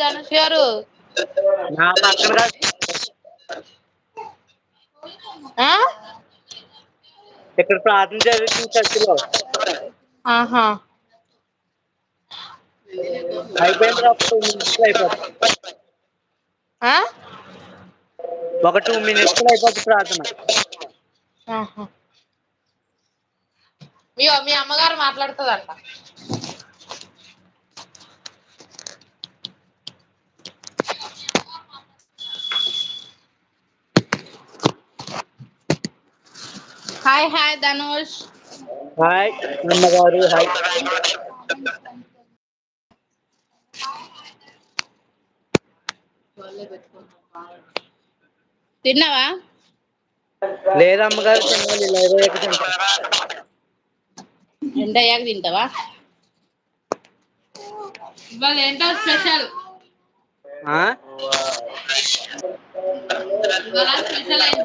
ధనుష్ గారు నా పక్కన కాదు ఆ ఇక్కడ ప్రార్థన జరుగుతుంది చర్చిలో. ఆహా అయిపోయింది ఒక 2 minutes అయిపోద్ది. ఆ ఒక 2 minutes అయిపోద్ది ప్రార్థన. ఆహా మీ అమ్మగారు మాట్లాడుతుందంట. హాయ్ ధనుష్. హాయ్ అమ్మగారు హాయ్. తిన్నావా? లేదు అమ్మగారు తినాలి, లైవ్ అయ్యాక తింటా. ఎండ్ అయ్యాక తింటావా? ఇవాళ ఏంటో స్పెషల్? ఆ ఇవాళ స్పెషల్ ఏంటి?